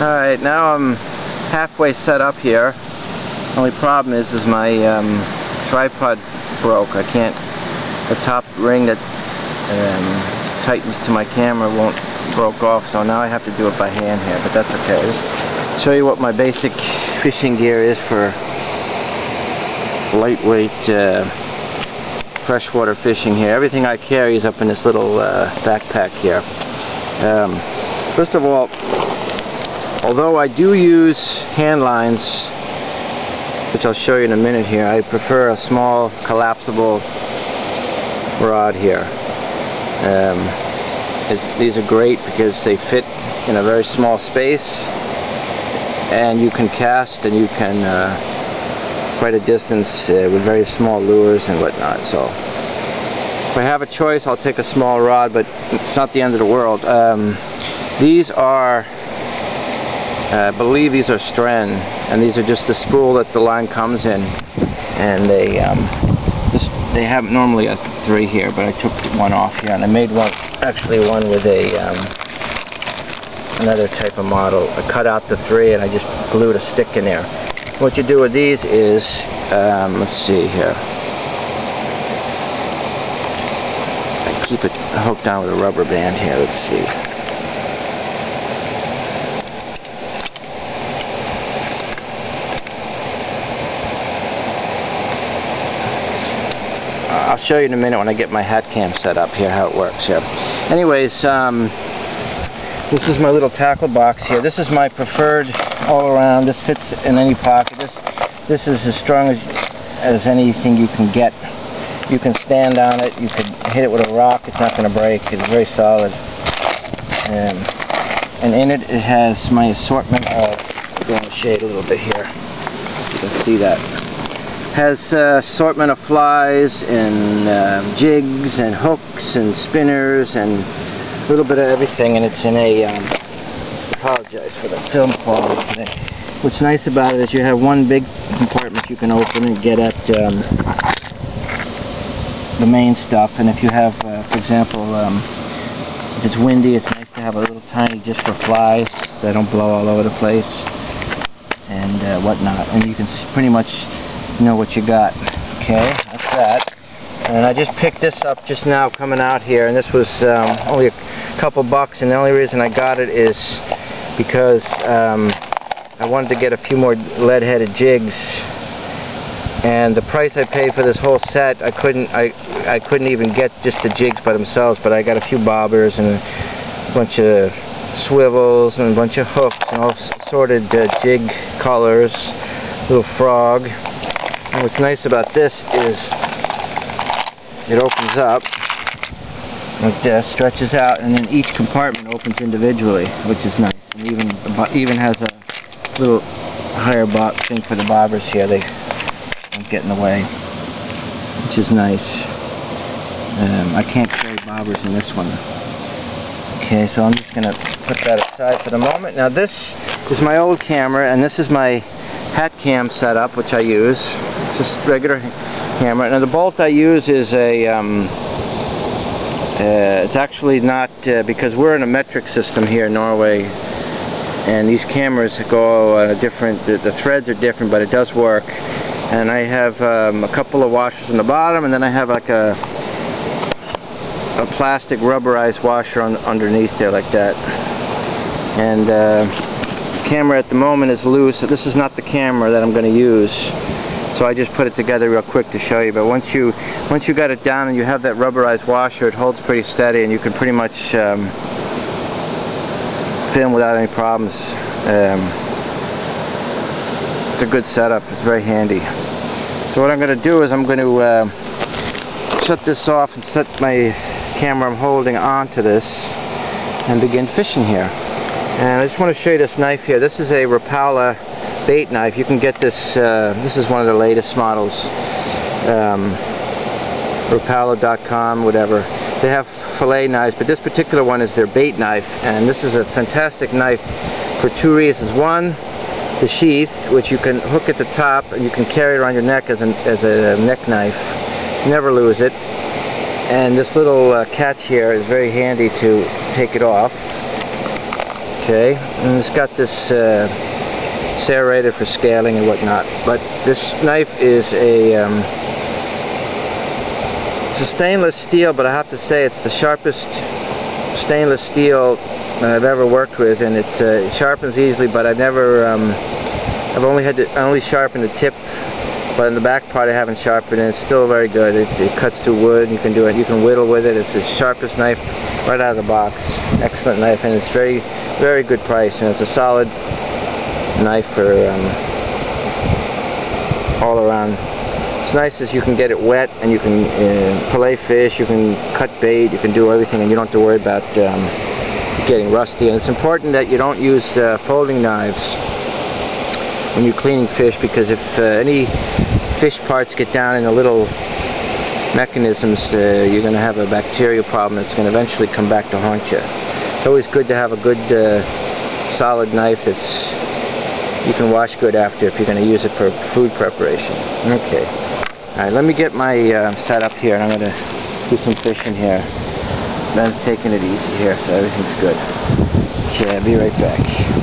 Alright, now I'm halfway set up here. Only problem is my tripod broke. I can't, the top ring that tightens to my camera broke off, so now I have to do it by hand here, but that's okay. Just show you what my basic fishing gear is for lightweight freshwater fishing here. Everything I carry is up in this little backpack here. First of all, although I do use hand lines, which I'll show you in a minute here, I prefer a small collapsible rod here. These are great because they fit in a very small space, and you can cast and you can quite a distance with very small lures and whatnot. So if I have a choice, I'll take a small rod, but it's not the end of the world. These are, I believe these are Stren, and these are just the spool that the line comes in, and they have normally a 3 here, but I took one off here, and I made one with a another type of model. I cut out the 3 and I just glued a stick in there. What you do with these is, let's see here, I keep it hooked down with a rubber band here. Let's see. I'll show you in a minute when I get my hat cam set up here how it works here. Anyways, this is my little tackle box here. This is my preferred all around. This fits in any pocket. This is as strong as anything you can get. You can stand on it. You could hit it with a rock. It's not going to break. It's very solid. And in it has my assortment of, I'm going to shade a little bit here. You can see that. Has assortment of flies and jigs and hooks and spinners and a little bit of everything, and it's in a apologize for the film quality today. What's nice about it is you have one big compartment you can open and get at the main stuff, and if you have for example if it's windy, it's nice to have a little tiny just for flies so they don't blow all over the place and whatnot, and you can pretty much know what you got. Okay, that's that. And I just picked this up just now coming out here, and this was only a couple bucks, and the only reason I got it is because I wanted to get a few more lead-headed jigs, and the price I paid for this whole set, I couldn't even get just the jigs by themselves, but I got a few bobbers and a bunch of swivels and a bunch of hooks and all assorted jig colors, little frog. And what's nice about this is it opens up like this, stretches out, and then each compartment opens individually, which is nice. And even has a little higher thing for the bobbers here. They don't get in the way, which is nice. I can't carry bobbers in this one. Okay, so I'm just going to put that aside for the moment. Now this is my old camera, and this is my hat cam setup, which I use. Just regular camera. Now the bolt I use is a it's actually not because we're in a metric system here in Norway, and these cameras go different. The threads are different, but it does work. And I have a couple of washers on the bottom, and then I have like a plastic rubberized washer underneath there like that. And the camera at the moment is loose, so this is not the camera that I'm going to use. So I just put it together real quick to show you. But once you got it down and you have that rubberized washer, it holds pretty steady, and you can pretty much film without any problems. It's a good setup. It's very handy. So what I'm going to do is I'm going to shut this off and set my camera I'm holding onto this and begin fishing here. And I just want to show you this knife here. This is a Rapala bait knife. You can get this, this is one of the latest models, Rapala.com, whatever. They have fillet knives, but this particular one is their bait knife, and this is a fantastic knife for 2 reasons. One, the sheath, which you can hook at the top and you can carry it around your neck as a neck knife. Never lose it. And this little catch here is very handy to take it off. Okay, and it's got this serrated for scaling and whatnot. But this knife is it's a stainless steel, but I have to say it's the sharpest stainless steel I've ever worked with, and it sharpens easily. But I've never, I only sharpened the tip, but in the back part I haven't sharpened, and it's still very good. It cuts through wood. You can do it. You can whittle with it. It's the sharpest knife right out of the box. Excellent knife, and it's very, very good price, and it's a solid knife for all around. It's nice as you can get it wet, and you can fillet fish, you can cut bait, you can do everything, and you don't have to worry about getting rusty. And it's important that you don't use folding knives when you're cleaning fish, because if any fish parts get down in the little mechanisms, you're going to have a bacterial problem that's going to eventually come back to haunt you. It's always good to have a good solid knife that's you can wash good after if you're going to use it for food preparation. Okay. Alright, let me get my setup here, and I'm going to do some fishing here. Ben's taking it easy here, so everything's good. Okay, I'll be right back.